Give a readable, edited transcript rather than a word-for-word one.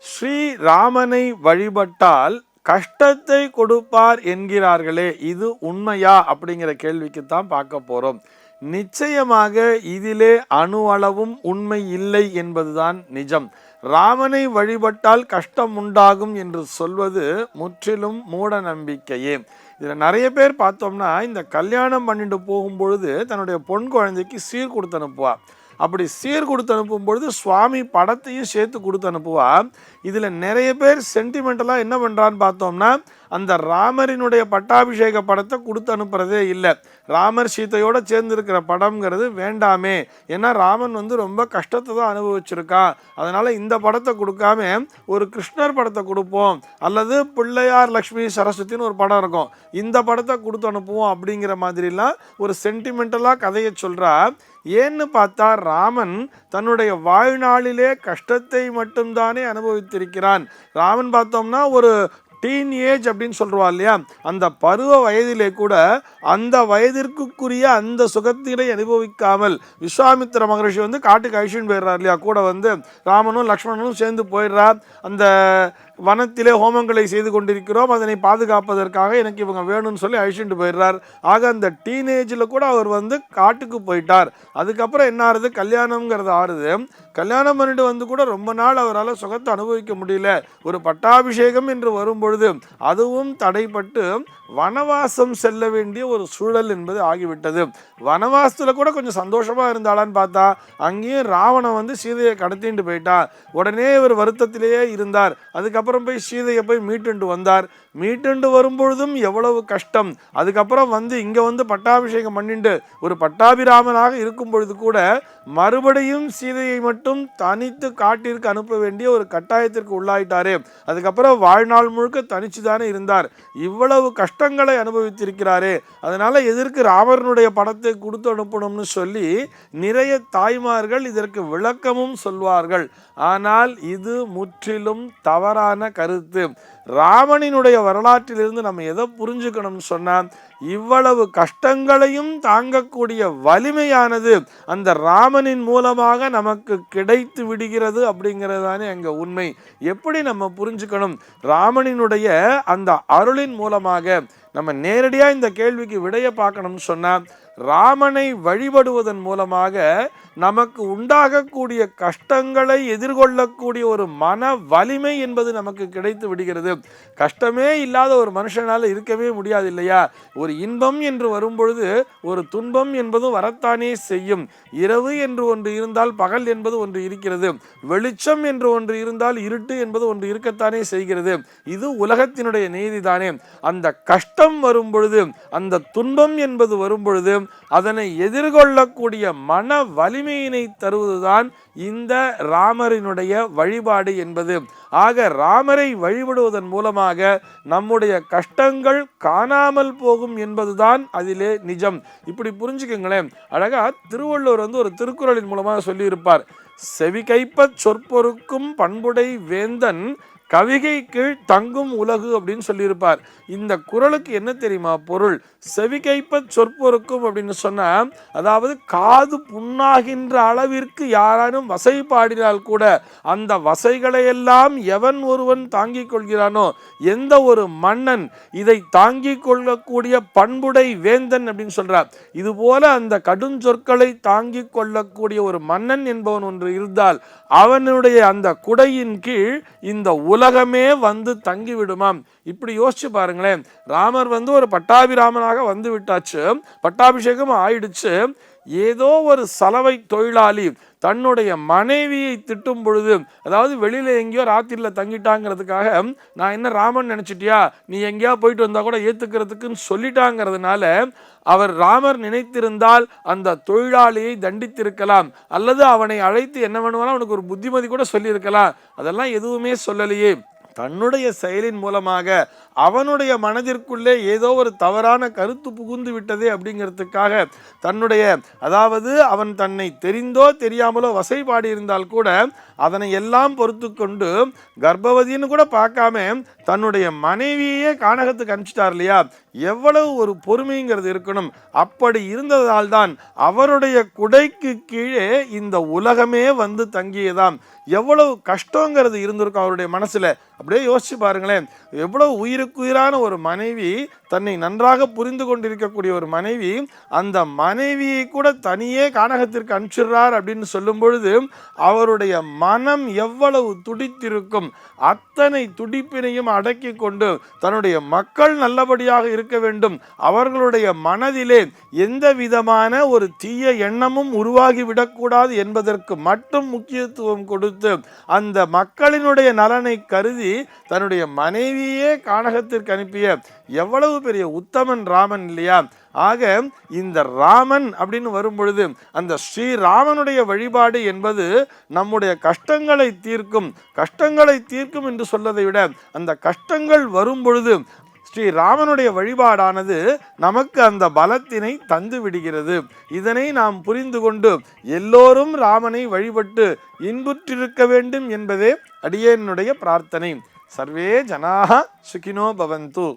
ஸ்ரீராமனை வழிபட்டால் கஷ்டத்தை கொடுப்பார் என்கிறார்களே, இது உண்மையா அப்படிங்கிற கேள்விக்கு தான் பார்க்க போறோம். நிச்சயமாக இதிலே அணு அளவும் உண்மை இல்லை என்பதுதான் நிஜம். ராமனை வழிபட்டால் கஷ்டம் உண்டாகும் என்று சொல்வது முற்றிலும் மூட நம்பிக்கையே. இதில் நிறைய பேர் பார்த்தோம்னா இந்த கல்யாணம் பண்ணிட்டு போகும்பொழுது தன்னுடைய பொன் குழந்தைக்கு சீர் கொடுத்து அனுப்புவா. அப்படி சீர் கொடுத்து அனுப்பும் பொழுது சுவாமி படத்தையும் சேர்த்து கொடுத்து அனுப்புவா. இதில் நிறைய பேர் சென்டிமெண்டலாக என்ன பண்ணுறான்னு பார்த்தோம்னா அந்த ராமரினுடைய பட்டாபிஷேக படத்தை கொடுத்து அனுப்புறதே இல்லை. ராமர் சீதையோடு சேர்ந்துருக்கிற படம்ங்கிறது வேண்டாமே, ஏன்னா ராமன் ரொம்ப கஷ்டத்தை தான் அனுபவிச்சிருக்கான், அதனால் இந்த படத்தை கொடுக்காம ஒரு கிருஷ்ணர் படத்தை கொடுப்போம், அல்லது பிள்ளையார் லக்ஷ்மி சரஸ்வதினு ஒரு படம் இருக்கும், இந்த படத்தை கொடுத்து அனுப்புவோம் அப்படிங்கிற மாதிரிலாம் ஒரு சென்டிமெண்டலாக கதையை சொல்கிறா. ஏன்னு பார்த்தா ராமன் தன்னுடைய வாழ்நாளிலே கஷ்டத்தை மட்டும்தானே அனுபவித்திருக்கிறான். ராமன் பார்த்தோம்னா ஒரு டீன் ஏஜ் அப்படின்னு சொல்லுவா இல்லையா, அந்த பருவ வயதிலே கூட அந்த வயதிற்குரிய அந்த சுகத்தினை அனுபவிக்காமல் விஸ்வாமித்திர மகரிஷி காட்டுக்கு அழிச்சுன்னு போயிடுறார் இல்லையா, கூட ராமனும் லக்ஷ்மணனும் சேர்ந்து போயிடுறார். அந்த வனத்திலே ஹோமங்களை செய்து கொண்டிருக்கிறோம், அதனை பாதுகாப்பதற்காக எனக்கு இவங்க வேணும்னு சொல்லி அழிச்சுட்டு போயிடுறார். ஆக அந்த டீனேஜில் கூட அவர் காட்டுக்கு போயிட்டார். அதுக்கப்புறம் என்ன ஆறுது, கல்யாணம்ங்கிறது ஆறுது. கல்யாணம் பண்ணிட்டு கூட ரொம்ப நாள் அவரால் சுகத்தை அனுபவிக்க முடியல. ஒரு பட்டாபிஷேகம் என்று வரும்பொழுது அதுவும் தடைப்பட்டு வனவாசம் செல்ல வேண்டிய ஒரு சூழல் என்பது ஆகிவிட்டது. வனவாசத்தில் கூட கொஞ்சம் சந்தோஷமாக இருந்தாலான்னு பார்த்தா அங்கேயும் ராவணன் சீதையை கடத்திட்டு போயிட்டா. உடனே இவர் வருத்தத்திலேயே இருந்தார். அதுக்கப்புறம் போய் சீதையை போய் மீட்டுண்டு வந்தார். மீட்டுண்டு வரும்பொழுதும் எவ்வளவு கஷ்டம். அதுக்கப்புறம் இங்கே பட்டாபிஷேகம் பண்ணிட்டு ஒரு பட்டாபிராமனாக இருக்கும் பொழுது கூட மறுபடியும் சீதையை மட்டும் தனித்து காட்டிற்கு அனுப்ப வேண்டிய ஒரு கட்டாயத்திற்கு உள்ளாயிட்டாரே. அதுக்கப்புறம் வாழ்நாள் முழுக்க தனிச்சு தானே இருந்தார். இவ்வளவு கஷ்டங்களை அனுபவித்திருக்கிறாரே, அதனால எதற்கு ராமனுடைய படத்தை கொடுத்து அனுப்பணும்னு சொல்லி நிறைய தாய்மார்கள் இதற்கு விளக்கமும் சொல்வார்கள். ஆனால் இது முற்றிலும் தவறான கருத்து. ராமனினுடைய வரலாற்றிலிருந்து நம்ம எதை புரிஞ்சுக்கணும்னு சொன்னால், இவ்வளவு கஷ்டங்களையும் தாங்கக்கூடிய வலிமையானது அந்த ராமனின் மூலமாக நமக்கு கிடைத்து விடுகிறது அப்படிங்கிறது தானே அங்கே உண்மை. எப்படி நம்ம புரிஞ்சுக்கணும், ராமனினுடைய அந்த அருளின் மூலமாக நம்ம நேரடியாக இந்த கேள்விக்கு விடைய பார்க்கணும்னு சொன்னால், ராமனை வழிபடுவதன் மூலமாக நமக்கு உண்டாகக்கூடிய கஷ்டங்களை எதிர்கொள்ளக்கூடிய ஒரு மன வலிமை என்பது நமக்கு கிடைத்து விடுகிறது. கஷ்டமே இல்லாத ஒரு மனுஷனால் இருக்கவே முடியாது இல்லையா. ஒரு இன்பம் என்று வரும்பொழுது ஒரு துன்பம் என்பதும் வரத்தானே செய்யும். இரவு என்று ஒன்று இருந்தால் பகல் என்பது ஒன்று இருக்கிறது. வெளிச்சம் என்று ஒன்று இருந்தால் இருட்டு என்பது ஒன்று இருக்கத்தானே செய்கிறது. இது உலகத்தினுடைய நீதிதானே. அந்த கஷ்டம் வரும்பொழுது, அந்த துன்பம் என்பது வரும்பொழுது அதனை எதிர்கொள்ளக்கூடிய மன வலிமையினை தருவதுதான் இந்த ராமரினுடைய வழிபாடு என்பது. ஆக ராமரை வழிபடுவதன் மூலமாக நம்முடைய கஷ்டங்கள் காணாமல் போகும் என்பதுதான் அதிலே நிஜம். இப்படி புரிஞ்சுக்கங்களேன். அழகா திருவள்ளுவர் ஒரு திருக்குறளின் மூலமாக சொல்லியிருப்பார். செவி கைப்பச் சொற்பொருக்கும் பண்புடை வேந்தன் கவிகை கீழ் தங்கும் உலகு அப்படின்னு சொல்லியிருப்பார். இந்த குறளுக்கு என்ன தெரியுமா பொருள்? செவிகைப்ப சொற்பொருக்கும் அப்படின்னு சொன்னா, அதாவது காது புண்ணாகின்ற அளவிற்கு யாரானும் வசை பாடினால் கூட அந்த வசைகளையெல்லாம் எவன் ஒருவன் தாங்கிக் கொள்கிறானோ, எந்த ஒரு மன்னன் இதை தாங்கிக் கொள்ளக்கூடிய பண்புடை வேந்தன் அப்படின்னு சொல்றார். இது போல அந்த கடும் சொற்களை தாங்கிக் கொள்ளக்கூடிய ஒரு மன்னன் என்பவன் ஒன்று இருந்தால் அவனுடைய அந்த குடையின் கீழ் இந்த உலகமே தங்கிவிடுமாம். இப்படி யோசிச்சு பாருங்களேன். ராமர் ஒரு பட்டாபிராமனாக விட்டாச்சு, பட்டாபிஷேகம் ஆயிடுச்சு. ஏதோ ஒரு சலவை தொழிலாளி தன்னுடைய மனைவியை திட்டும் பொழுது, அதாவது வெளியில எங்கேயோ ராத்திரில தங்கிட்டாங்கிறதுக்காக நான் என்ன ராமன் நினைச்சிட்டியா, நீ எங்கேயா போயிட்டு வந்தா கூட ஏத்துக்கிறதுக்குன்னு சொல்லிட்டாங்கிறதுனால அவர் ராமர் நினைத்திருந்தால் அந்த தொழிலாளியை தண்டித்திருக்கலாம், அல்லது அவனை அழைத்து என்ன பண்ணுவானா அவனுக்கு ஒரு புத்திமதி கூட சொல்லியிருக்கலாம். அதெல்லாம் எதுவுமே சொல்லலையே. தன்னுடைய செயலின் மூலமாக அவனுடைய மனதிற்குள்ளே ஏதோ ஒரு தவறான கருத்து புகுந்து விட்டதே அப்படிங்கிறதுக்காக தன்னுடைய, அதாவது அவன் தன்னை தெரிந்தோ தெரியாமலோ வசைபாடி இருந்தால் கூட அதனை எல்லாம் பொறுத்து கொண்டு கர்ப்பவதின்னு கூட பார்க்காம தன்னுடைய மனைவியே கானகத்துக்கு அனுப்பிச்சிட்டார் இல்லையா? எவ்வளவு ஒரு பொறுமைங்கிறது இருக்கணும். அப்படி இருந்ததால் தான் அவருடைய குடைக்கு கீழே இந்த உலகமே வந்து தங்கியதாம். எவ்வளவு கஷ்டங்கிறது இருந்திருக்கும் அவருடைய மனசுல. அப்படியே யோசிச்சு பாருங்களேன். எவ்வளவு உயிருக்குயிரான ஒரு மனைவி, தன்னை நன்றாக புரிந்து கொண்டிருக்கக்கூடிய ஒரு மனைவி, அந்த மனைவியை கூட தனியே கானகத்திற்கு அனுப்பிச்சிடுறார் அப்படின்னு சொல்லும் பொழுது அவருடைய மனம் எவ்வளவு துடித்திருக்கும். அத்தனை துடிப்பினையும் அடக்கி கொண்டு தன்னுடைய மக்கள் நல்லபடியாக இருக்க வேண்டும், அவர்களுடைய மனதிலே எந்த விதமான ஒரு தீய எண்ணமும் உருவாகிவிடக்கூடாது என்பதற்கு மட்டும் முக்கியத்துவம் கொடுத்து அந்த மக்களினுடைய நலனை கருதி தன்னுடைய மனைவியே கானகத்திற்கு அனுப்பிய எவ்வளவு பெரிய உத்தமன் ராமன் இல்லையா? ஆக இந்த ராமன் அப்படின்னு வரும் பொழுது அந்த ஸ்ரீராமனுடைய வழிபாடு என்பது நம்முடைய கஷ்டங்களை தீர்க்கும். கஷ்டங்களை தீர்க்கும் என்று சொல்வதை விட அந்த கஷ்டங்கள் வரும் பொழுது ஸ்ரீராமனுடைய வழிபாடானது நமக்கு அந்த பலத்தினை தந்து விடுகிறது. இதனை நாம் புரிந்து கொண்டு எல்லோரும் ராமனை வழிபட்டு இன்புற்றிருக்க வேண்டும் என்பதே அடியேனுடைய பிரார்த்தனை. சர்வே ஜனாஹ சுகினோ பவந்து.